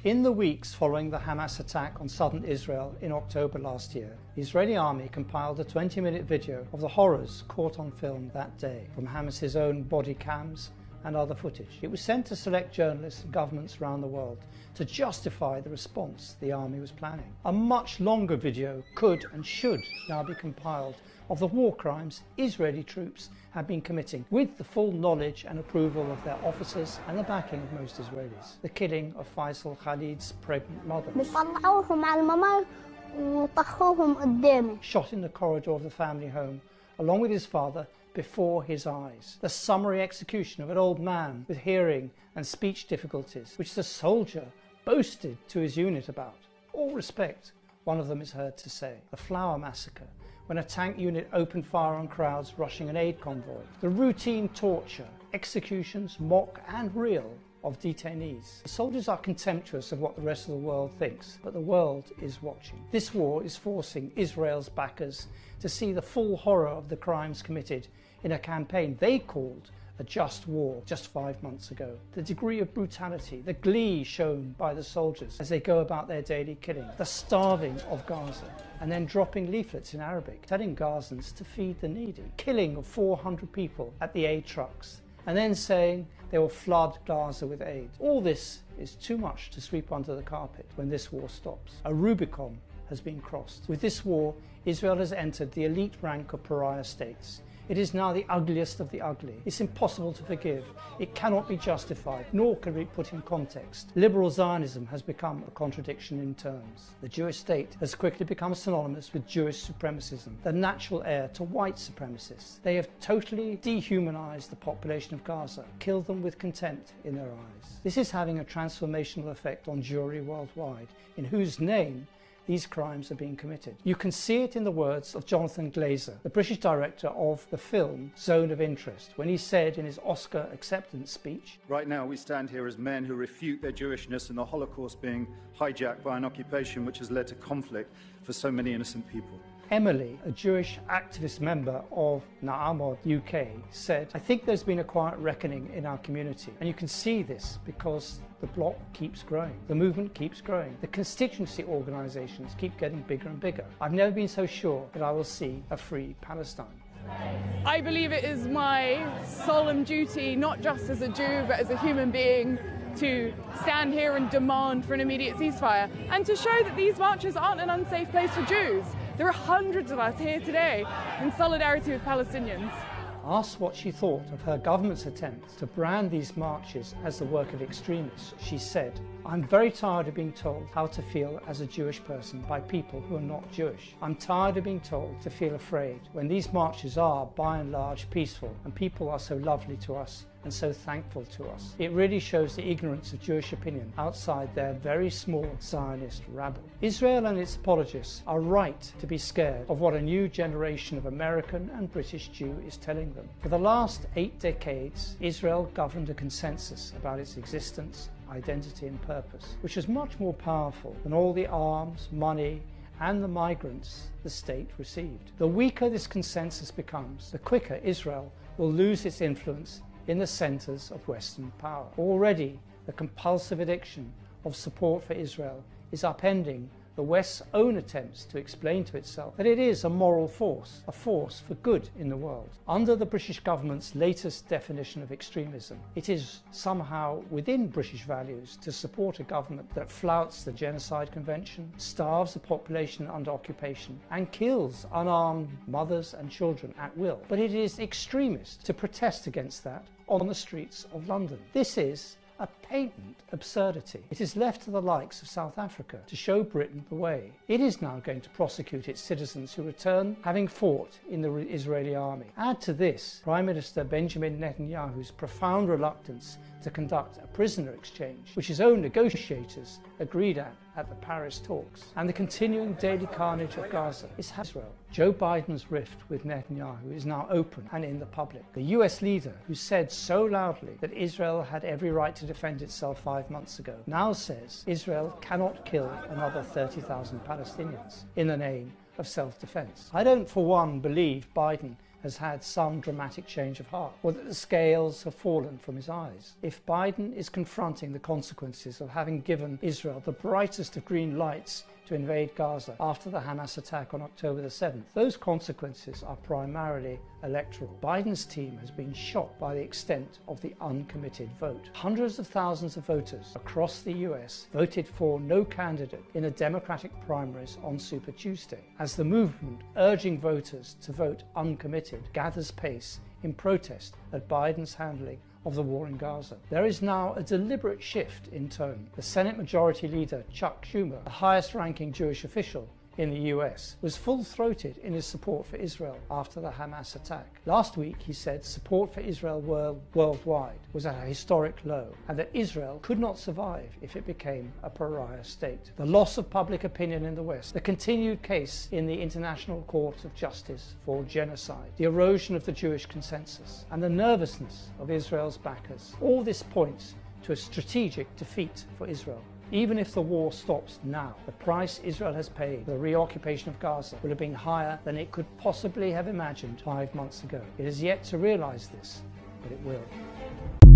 In the weeks following the Hamas attack on southern Israel in October last year, the Israeli army compiled a 20-minute video of the horrors caught on film that day from Hamas's own body cams and other footage. It was sent to select journalists and governments around the world to justify the response the army was planning. A much longer video could and should now be compiled of the war crimes Israeli troops have been committing, with the full knowledge and approval of their officers and the backing of most Israelis. The killing of Faisal Khalid's pregnant mother, shot in the corridor of the family home along with his father before his eyes. The summary execution of an old man with hearing and speech difficulties, which the soldier boasted to his unit about. All respect, one of them is heard to say. The Flower Massacre, when a tank unit opened fire on crowds rushing an aid convoy. The routine torture, executions, mock and real, of detainees. The soldiers are contemptuous of what the rest of the world thinks, but the world is watching. This war is forcing Israel's backers to see the full horror of the crimes committed in a campaign they called a just war just 5 months ago. The degree of brutality, the glee shown by the soldiers as they go about their daily killing, the starving of Gaza, and then dropping leaflets in Arabic telling Gazans to feed the needy, killing of 400 people at the aid trucks, and then saying they will flood Gaza with aid. All this is too much to sweep under the carpet when this war stops. A Rubicon has been crossed. With this war, Israel has entered the elite rank of pariah states. It is now the ugliest of the ugly. It's impossible to forgive. It cannot be justified, nor can it be put in context. Liberal Zionism has become a contradiction in terms. The Jewish state has quickly become synonymous with Jewish supremacism, the natural heir to white supremacists. They have totally dehumanized the population of Gaza, killed them with contempt in their eyes. This is having a transformational effect on Jewry worldwide, in whose name these crimes are being committed. You can see it in the words of Jonathan Glazer, the British director of the film Zone of Interest, when he said in his Oscar acceptance speech, "Right now we stand here as men who refute their Jewishness and the Holocaust being hijacked by an occupation which has led to conflict for so many innocent people." Emily, a Jewish activist member of Na'amod UK, said, "I think there's been a quiet reckoning in our community, and you can see this because the bloc keeps growing, the movement keeps growing, the constituency organisations keep getting bigger and bigger. I've never been so sure that I will see a free Palestine." I believe it is my solemn duty, not just as a Jew, but as a human being, to stand here and demand for an immediate ceasefire, and to show that these marches aren't an unsafe place for Jews. There are hundreds of us here today in solidarity with Palestinians. Asked what she thought of her government's attempts to brand these marches as the work of extremists, she said, "I'm very tired of being told how to feel as a Jewish person by people who are not Jewish. I'm tired of being told to feel afraid when these marches are, by and large, peaceful and people are so lovely to us and so thankful to us. It really shows the ignorance of Jewish opinion outside their very small Zionist rabble." Israel and its apologists are right to be scared of what a new generation of American and British Jew is telling them. For the last 8 decades, Israel governed a consensus about its existence, identity and purpose, which is much more powerful than all the arms, money and the migrants the state received. The weaker this consensus becomes, the quicker Israel will lose its influence in the centres of Western power. Already, the compulsive addiction of support for Israel is upending the West's own attempts to explain to itself that it is a moral force, a force for good in the world. Under the British government's latest definition of extremism, it is somehow within British values to support a government that flouts the Genocide Convention, starves the population under occupation, and kills unarmed mothers and children at will. But it is extremist to protest against that on the streets of London. This is a patent absurdity. It is left to the likes of South Africa to show Britain the way. It is now going to prosecute its citizens who return having fought in the Israeli army. Add to this Prime Minister Benjamin Netanyahu's profound reluctance to conduct a prisoner exchange, which his own negotiators agreed at the Paris talks, and the continuing daily carnage of Gaza is Israel. Joe Biden's rift with Netanyahu is now open and in the public. The US leader, who said so loudly that Israel had every right to defend itself 5 months ago, now says Israel cannot kill another 30,000 Palestinians in the name of self-defense. I don't for one believe Biden has had some dramatic change of heart, or that the scales have fallen from his eyes. If Biden is confronting the consequences of having given Israel the brightest of green lights to invade Gaza after the Hamas attack on October the 7th, those consequences are primarily electoral. Biden's team has been shocked by the extent of the uncommitted vote. Hundreds of thousands of voters across the US voted for no candidate in the Democratic primaries on Super Tuesday, as the movement urging voters to vote uncommitted gathers pace in protest at Biden's handling of the war in Gaza. There is now a deliberate shift in tone. The Senate Majority Leader Chuck Schumer, the highest-ranking Jewish official in the US, was full-throated in his support for Israel after the Hamas attack. Last week he said support for Israel worldwide was at a historic low, and that Israel could not survive if it became a pariah state. The loss of public opinion in the West, the continued case in the International Court of Justice for genocide, the erosion of the Jewish consensus, and the nervousness of Israel's backers, all this points to a strategic defeat for Israel. Even if the war stops now, the price Israel has paid for the reoccupation of Gaza would have been higher than it could possibly have imagined 5 months ago. It has yet to realize this, but it will.